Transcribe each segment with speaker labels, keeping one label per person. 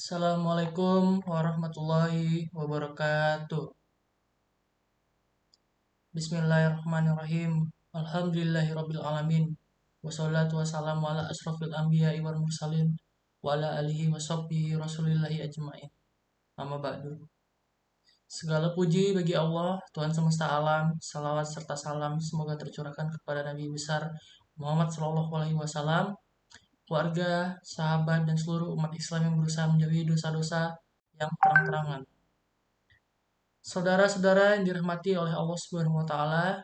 Speaker 1: Assalamualaikum warahmatullahi wabarakatuh. Bismillahirrahmanirrahim. Alhamdulillahirabbil alamin. Wassalatu wassalamu ala asrofil anbiya'i wal mursalin wa ala alihi washabbihi rasulillahi ajmain. Amma ba'du. Segala puji bagi Allah, Tuhan semesta alam. Salawat serta salam semoga tercurahkan kepada Nabi besar Muhammad sallallahu alaihi wasallam, keluarga, sahabat, dan seluruh umat Islam yang berusaha menjauhi dosa-dosa yang terang-terangan. Saudara-saudara yang dirahmati oleh Allah Subhanahu wa taala,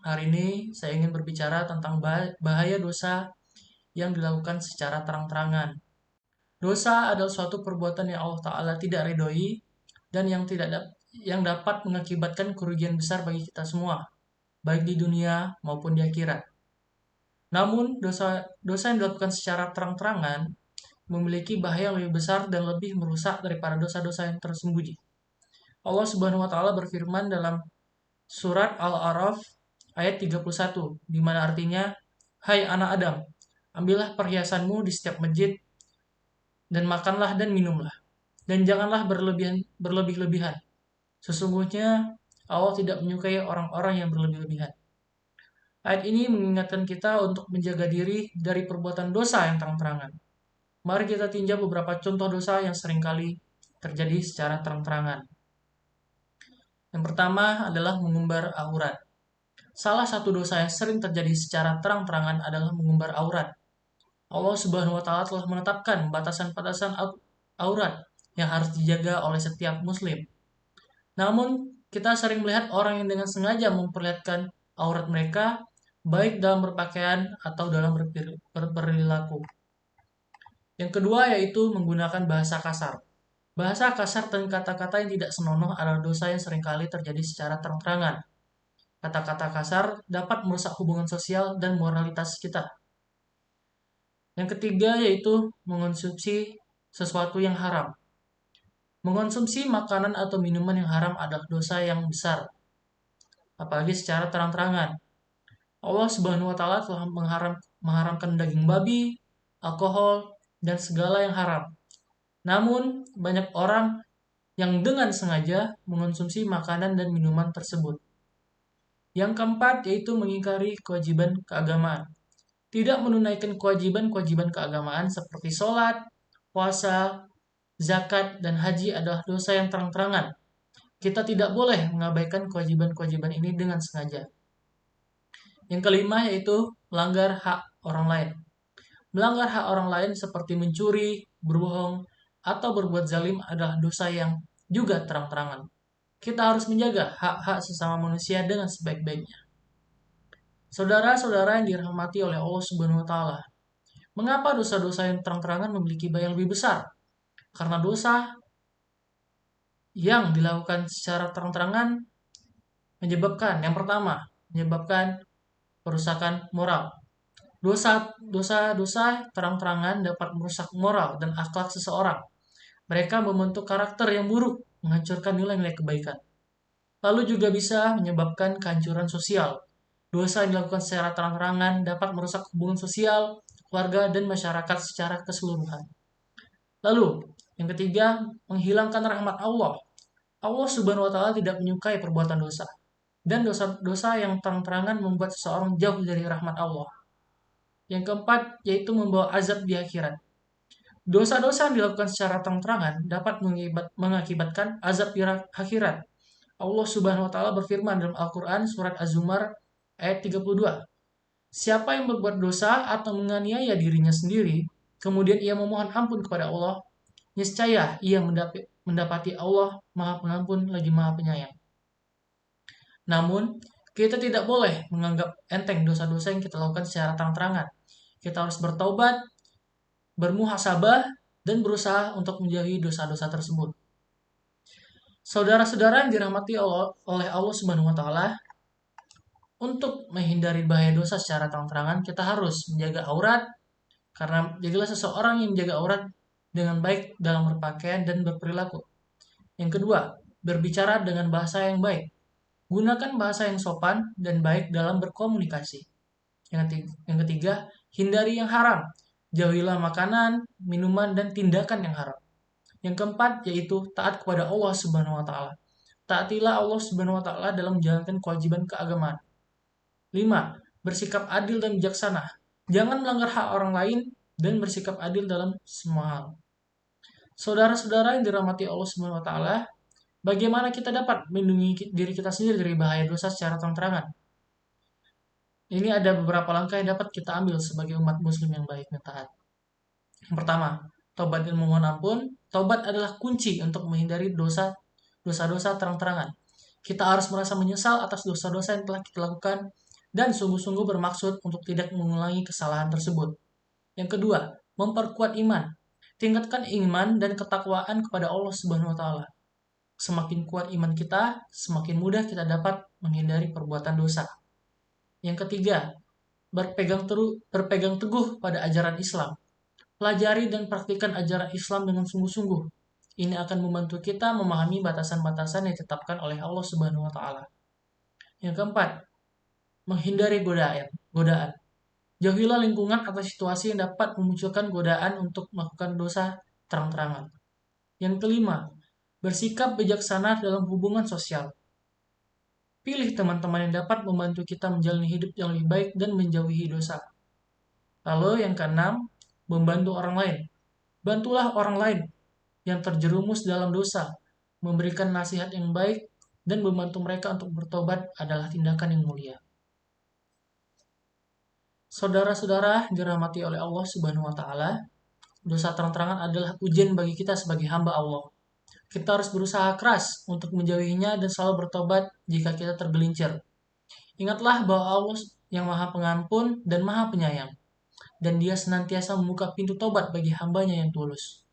Speaker 1: hari ini saya ingin berbicara tentang bahaya dosa yang dilakukan secara terang-terangan. Dosa adalah suatu perbuatan yang Allah taala tidak ridhoi dan yang dapat mengakibatkan kerugian besar bagi kita semua, baik di dunia maupun di akhirat. Namun, dosa yang dilakukan secara terang-terangan memiliki bahaya yang lebih besar dan lebih merusak daripada dosa-dosa yang tersembunyi. Allah Subhanahu wa taala berfirman dalam surat Al-A'raf ayat 31, di mana artinya, "Hai anak Adam, ambillah perhiasanmu di setiap masjid dan makanlah dan minumlah, dan janganlah berlebih-lebihan. Sesungguhnya Allah tidak menyukai orang-orang yang berlebih-lebihan." Ayat ini mengingatkan kita untuk menjaga diri dari perbuatan dosa yang terang-terangan. Mari kita tinjau beberapa contoh dosa yang seringkali terjadi secara terang-terangan. Yang pertama adalah mengumbar aurat. Salah satu dosa yang sering terjadi secara terang-terangan adalah mengumbar aurat. Allah Subhanahu wa taala telah menetapkan batasan-batasan aurat yang harus dijaga oleh setiap muslim. Namun, kita sering melihat orang yang dengan sengaja memperlihatkan aurat mereka baik dalam berpakaian atau dalam berperilaku. Yang kedua yaitu menggunakan bahasa kasar. Bahasa kasar dan kata-kata yang tidak senonoh adalah dosa yang seringkali terjadi secara terang-terangan. Kata-kata kasar dapat merusak hubungan sosial dan moralitas kita. Yang ketiga yaitu mengonsumsi sesuatu yang haram. Mengonsumsi makanan atau minuman yang haram adalah dosa yang besar, apalagi secara terang-terangan. Allah Subhanahu wa taala telah mengharamkan daging babi, alkohol, dan segala yang haram. Namun, banyak orang yang dengan sengaja mengonsumsi makanan dan minuman tersebut. Yang keempat yaitu mengingkari kewajiban keagamaan. Tidak menunaikan kewajiban-kewajiban keagamaan seperti sholat, puasa, zakat, dan haji adalah dosa yang terang-terangan. Kita tidak boleh mengabaikan kewajiban-kewajiban ini dengan sengaja. Yang kelima yaitu melanggar hak orang lain. Melanggar hak orang lain seperti mencuri, berbohong, atau berbuat zalim adalah dosa yang juga terang-terangan. Kita harus menjaga hak-hak sesama manusia dengan sebaik-baiknya. Saudara-saudara yang dirahmati oleh Allah Subhanahu wa taala, mengapa dosa-dosa yang terang-terangan memiliki bahaya yang lebih besar? Karena dosa yang dilakukan secara terang-terangan yang pertama, menyebabkan perusakan moral. Dosa terang-terangan dapat merusak moral dan akhlak seseorang. Mereka membentuk karakter yang buruk, menghancurkan nilai-nilai kebaikan. Lalu juga bisa menyebabkan kehancuran sosial. Dosa yang dilakukan secara terang-terangan dapat merusak hubungan sosial, keluarga, dan masyarakat secara keseluruhan. Lalu, yang ketiga, menghilangkan rahmat Allah. Allah Subhanahu wa taala tidak menyukai perbuatan dosa. Dan dosa-dosa yang terang-terangan membuat seseorang jauh dari rahmat Allah. Yang keempat, yaitu membawa azab di akhirat. Dosa-dosa yang dilakukan secara terang-terangan dapat mengakibatkan azab di akhirat. Allah Subhanahu wa taala berfirman dalam Al-Qur'an surat Az-Zumar ayat 32. Siapa yang berbuat dosa atau menganiaya dirinya sendiri, kemudian ia memohon ampun kepada Allah, niscaya ia mendapati Allah Maha Pengampun lagi Maha Penyayang. Namun, kita tidak boleh menganggap enteng dosa-dosa yang kita lakukan secara terang-terangan. Kita harus bertaubat, bermuhasabah, dan berusaha untuk menjauhi dosa-dosa tersebut. Saudara-saudara yang dirahmati oleh Allah Subhanahu wa taala, untuk menghindari bahaya dosa secara terang-terangan, kita harus menjaga aurat, karena jadilah seseorang yang menjaga aurat dengan baik dalam berpakaian dan berperilaku. Yang kedua, berbicara dengan bahasa yang baik. Gunakan bahasa yang sopan dan baik dalam berkomunikasi. Yang ketiga, hindari yang haram. Jauhilah makanan, minuman, dan tindakan yang haram. Yang keempat yaitu taat kepada Allah Subhanahu wa taala. Taatilah Allah Subhanahu wa taala dalam menjalankan kewajiban keagamaan. 5. Bersikap adil dan bijaksana. Jangan melanggar hak orang lain dan bersikap adil dalam semua hal. Saudara-saudara yang dirahmati Allah Subhanahu wa taala, bagaimana kita dapat melindungi diri kita sendiri dari bahaya dosa secara terang-terangan? Ini ada beberapa langkah yang dapat kita ambil sebagai umat muslim yang baik dan taat. Yang pertama, taubat dan memohon ampun. Taubat adalah kunci untuk menghindari dosa-dosa terang-terangan. Kita harus merasa menyesal atas dosa-dosa yang telah kita lakukan dan sungguh-sungguh bermaksud untuk tidak mengulangi kesalahan tersebut. Yang kedua, memperkuat iman. Tingkatkan iman dan ketakwaan kepada Allah Subhanahu wa taala. Semakin kuat iman kita, semakin mudah kita dapat menghindari perbuatan dosa. Yang ketiga, berpegang teguh pada ajaran Islam. Pelajari dan praktikkan ajaran Islam dengan sungguh-sungguh. Ini akan membantu kita memahami batasan-batasan yang ditetapkan oleh Allah Subhanahu wa taala. Yang keempat, menghindari godaan. Jauhilah lingkungan atau situasi yang dapat memunculkan godaan untuk melakukan dosa terang-terangan. Yang kelima, bersikap bijaksana dalam hubungan sosial. Pilih teman-teman yang dapat membantu kita menjalani hidup yang lebih baik dan menjauhi dosa. Lalu yang keenam, membantu orang lain. Bantulah orang lain yang terjerumus dalam dosa. Memberikan nasihat yang baik dan membantu mereka untuk bertobat adalah tindakan yang mulia. Saudara-saudara dirahmati oleh Allah Subhanahu wa taala, dosa terang-terangan adalah ujian bagi kita sebagai hamba Allah. Kita harus berusaha keras untuk menjauhinya dan selalu bertobat jika kita tergelincir. Ingatlah bahwa Allah yang Maha Pengampun dan Maha Penyayang, dan Dia senantiasa membuka pintu tobat bagi hambanya yang tulus.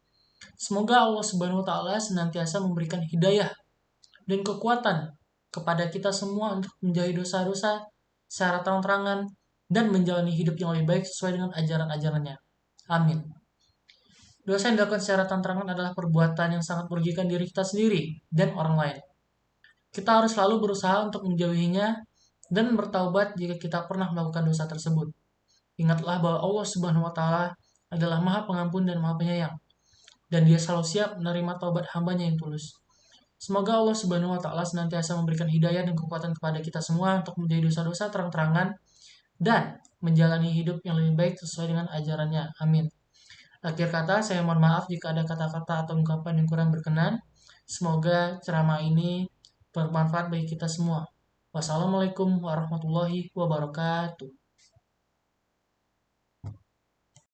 Speaker 1: Semoga Allah Subhanahu wa taala senantiasa memberikan hidayah dan kekuatan kepada kita semua untuk menjauhi dosa-dosa secara terang-terangan dan menjalani hidup yang lebih baik sesuai dengan ajaran-ajarannya. Amin. Dosa yang dilakukan secara terang-terangan adalah perbuatan yang sangat merugikan diri kita sendiri dan orang lain. Kita harus selalu berusaha untuk menjauhinya dan bertaubat jika kita pernah melakukan dosa tersebut. Ingatlah bahwa Allah Subhanahu wa taala adalah Maha Pengampun dan Maha Penyayang, dan Dia selalu siap menerima taubat hambanya yang tulus. Semoga Allah Subhanahu wa taala senantiasa memberikan hidayah dan kekuatan kepada kita semua untuk menjauhi dosa-dosa terang-terangan dan menjalani hidup yang lebih baik sesuai dengan ajarannya. Amin. Akhir kata, saya mohon maaf jika ada kata-kata atau ungkapan yang kurang berkenan. Semoga ceramah ini bermanfaat bagi kita semua. Wassalamualaikum warahmatullahi wabarakatuh.